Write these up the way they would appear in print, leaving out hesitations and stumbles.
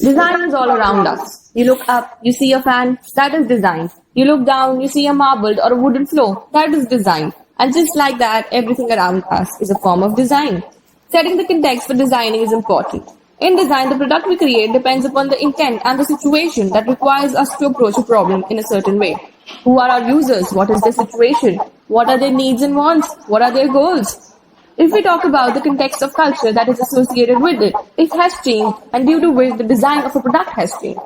Design is all around us. You look up, you see a fan, that is design. You look down, you see a marbled or a wooden floor, that is design. And just like that, everything around us is a form of design. Setting the context for designing is important. In design, the product we create depends upon the intent and the situation that requires us to approach a problem in a certain way. Who are our users? What is their situation? What are their needs and wants? What are their goals? If we talk about the context of culture that is associated with it, it has changed and due to which the design of a product has changed.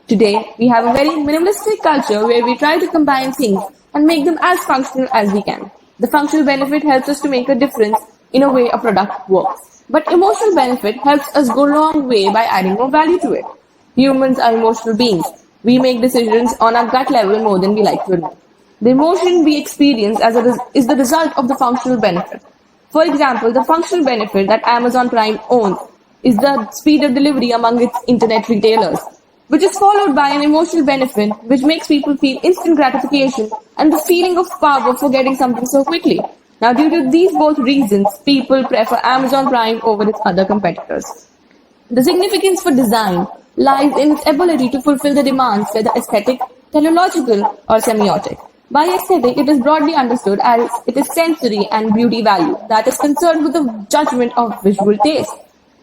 Today, we have a very minimalistic culture where we try to combine things and make them as functional as we can. The functional benefit helps us to make a difference in a way a product works. But emotional benefit helps us go a long way by adding more value to it. Humans are emotional beings. We make decisions on our gut level more than we like to admit. The emotion we experience is the result of the functional benefit. For example, the functional benefit that Amazon Prime owns is the speed of delivery among its internet retailers, which is followed by an emotional benefit which makes people feel instant gratification and the feeling of power for getting something so quickly. Now, due to these both reasons, people prefer Amazon Prime over its other competitors. The significance for design lies in its ability to fulfill the demands, whether aesthetic, teleological, or semiotic. By aesthetic, it is broadly understood as it is sensory and beauty value that is concerned with the judgment of visual taste.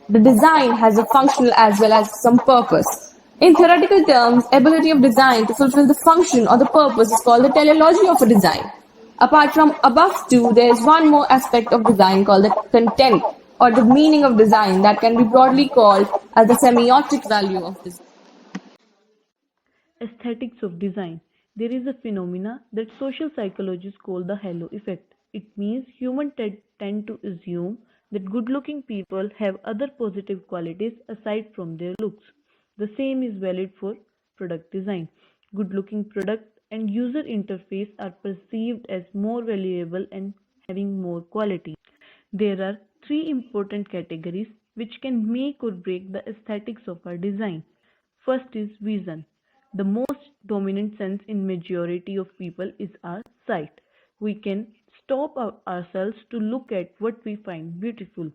The design has a functional as well as some purpose. In theoretical terms, ability of design to fulfill the function or the purpose is called the teleology of a design. Apart from above two, there is one more aspect of design called the content or the meaning of design that can be broadly called as the semiotic value of design. Aesthetics of design. There is a phenomena that social psychologists call the halo effect. It means humans tend to assume that good looking people have other positive qualities aside from their looks. The same is valid for product design. Good looking product and user interface are perceived as more valuable and having more quality. There are three important categories which can make or break the aesthetics of our design. First is vision. The most dominant sense in majority of people is our sight. We can stop ourselves to look at what we find beautiful.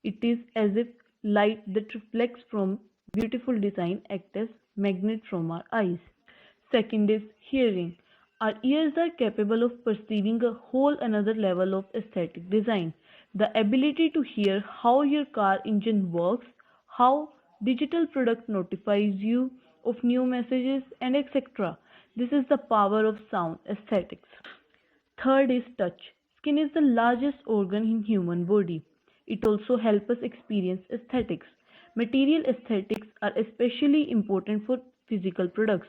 It is as if light that reflects from beautiful design acts as magnet from our eyes. Second is hearing. Our ears are capable of perceiving a whole another level of aesthetic design. The ability to hear how your car engine works, how digital product notifies you of new messages, and etc. This is the power of sound aesthetics. Third is touch. Skin is the largest organ in human body. It also helps us experience aesthetics. Material aesthetics are especially important for physical products.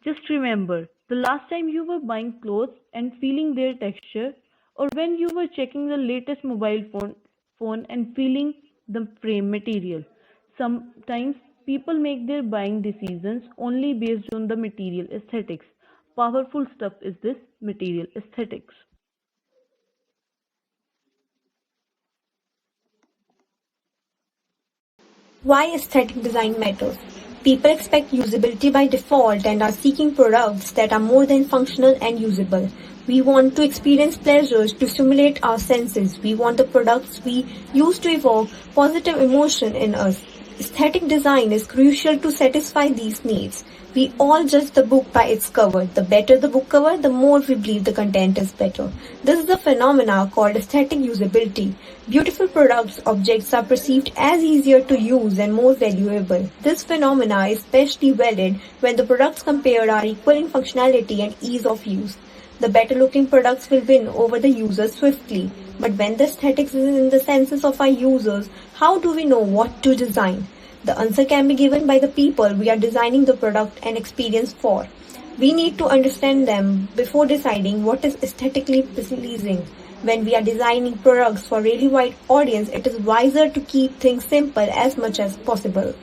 Just remember the last time you were buying clothes and feeling their texture, or when you were checking the latest phone and feeling the frame material. Sometimes people make their buying decisions only based on the material aesthetics. Powerful stuff is this material aesthetics. Why aesthetic design matters. People expect usability by default and are seeking products that are more than functional and usable. We want to experience pleasures to stimulate our senses. We want the products we use to evoke positive emotion in us. Aesthetic design is crucial to satisfy these needs. We all judge the book by its cover. The better the book cover, the more we believe the content is better. This is the phenomena called aesthetic usability. Beautiful products objects are perceived as easier to use and more valuable. This phenomena is especially valid when the products compared are equal in functionality and ease of use. The better looking products will win over the users swiftly. But when the aesthetics is in the senses of our users, how do we know what to design? The answer can be given by the people we are designing the product and experience for. We need to understand them before deciding what is aesthetically pleasing. When we are designing products for really wide audience, it is wiser to keep things simple as much as possible.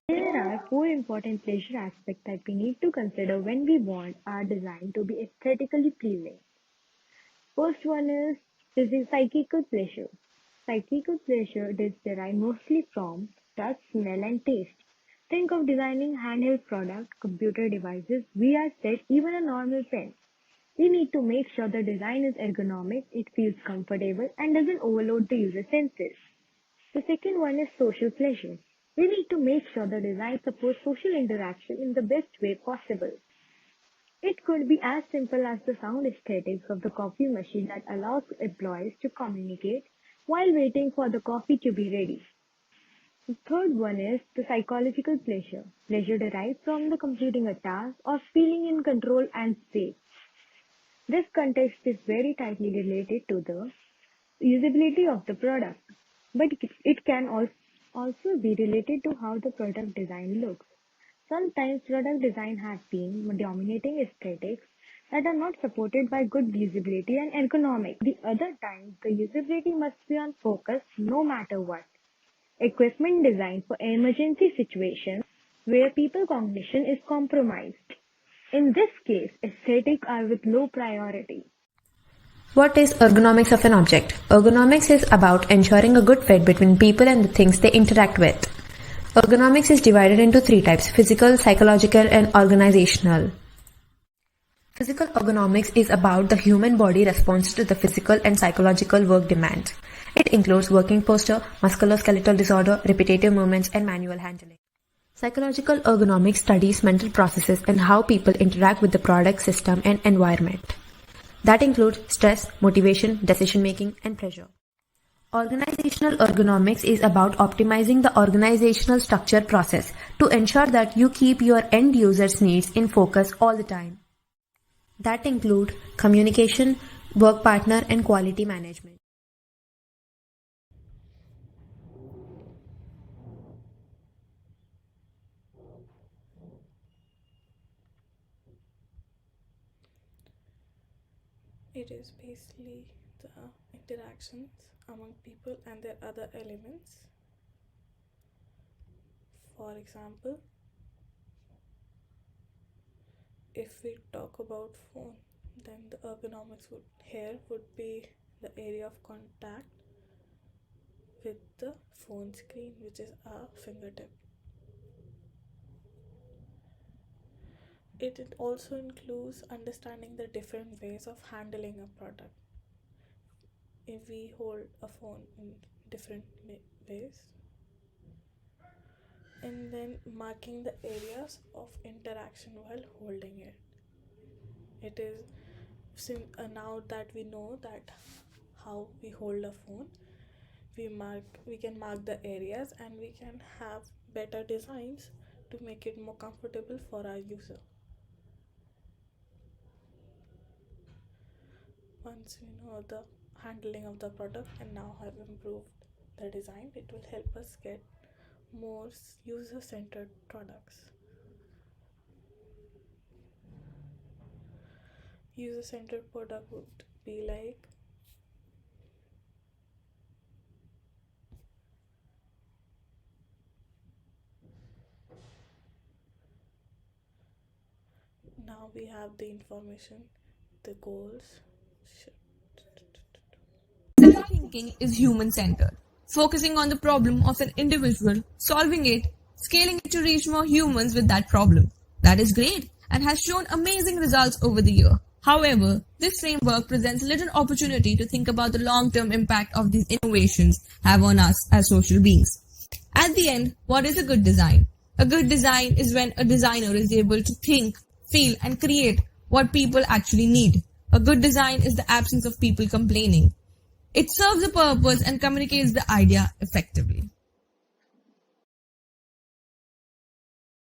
There are four important pleasure aspects that we need to consider when we want our design to be aesthetically pleasing. First one is psychical pleasure. Psychical pleasure is derived mostly from touch, smell, and taste. Think of designing handheld products, computer devices, VR set, even a normal pen. We need to make sure the design is ergonomic, it feels comfortable, and doesn't overload the user senses. The second one is social pleasure. We need to make sure the design supports social interaction in the best way possible. It could be as simple as the sound aesthetics of the coffee machine that allows employees to communicate while waiting for the coffee to be ready. The third one is the psychological pleasure. Pleasure derived from the completing a task or feeling in control and safe. This context is very tightly related to the usability of the product, but it can also be related to how the product design looks. Sometimes product design has been dominating aesthetics that are not supported by good usability and ergonomics. The other times, the usability must be on focus no matter what. Equipment designed for emergency situations where people cognition is compromised. In this case, aesthetics are with low priority. What is ergonomics of an object? Ergonomics is about ensuring a good fit between people and the things they interact with. Ergonomics is divided into three types: physical, psychological, and organizational. Physical ergonomics is about the human body response to the physical and psychological work demands. It includes working posture, musculoskeletal disorder, repetitive movements, and manual handling. Psychological ergonomics studies mental processes and how people interact with the product, system, and environment. That includes stress, motivation, decision-making, and pressure. Organizational ergonomics is about optimizing the organizational structure process to ensure that you keep your end users' needs in focus all the time. That include communication, work partner, and quality management. It is basically the interactions among people and their other elements. For example, if we talk about phone, then the ergonomics would be the area of contact with the phone screen, which is our fingertip. It also includes understanding the different ways of handling a product. If we hold a phone in different ways, and then marking the areas of interaction while holding it. It is now that we know that how we hold a phone, we can mark the areas, and we can have better designs to make it more comfortable for our user. Once we know the handling of the product and now have improved the design, it will help us get more user-centered products. User-centered product would be like now we have the information, the goals. Design thinking is human-centered, focusing on the problem of an individual, solving it, scaling it to reach more humans with that problem. That is great and has shown amazing results over the year. However, this framework presents little opportunity to think about the long-term impact of these innovations have on us as social beings. At the end, what is a good design? A good design is when a designer is able to think, feel, and create what people actually need. A good design is the absence of people complaining. It serves a purpose and communicates the idea effectively.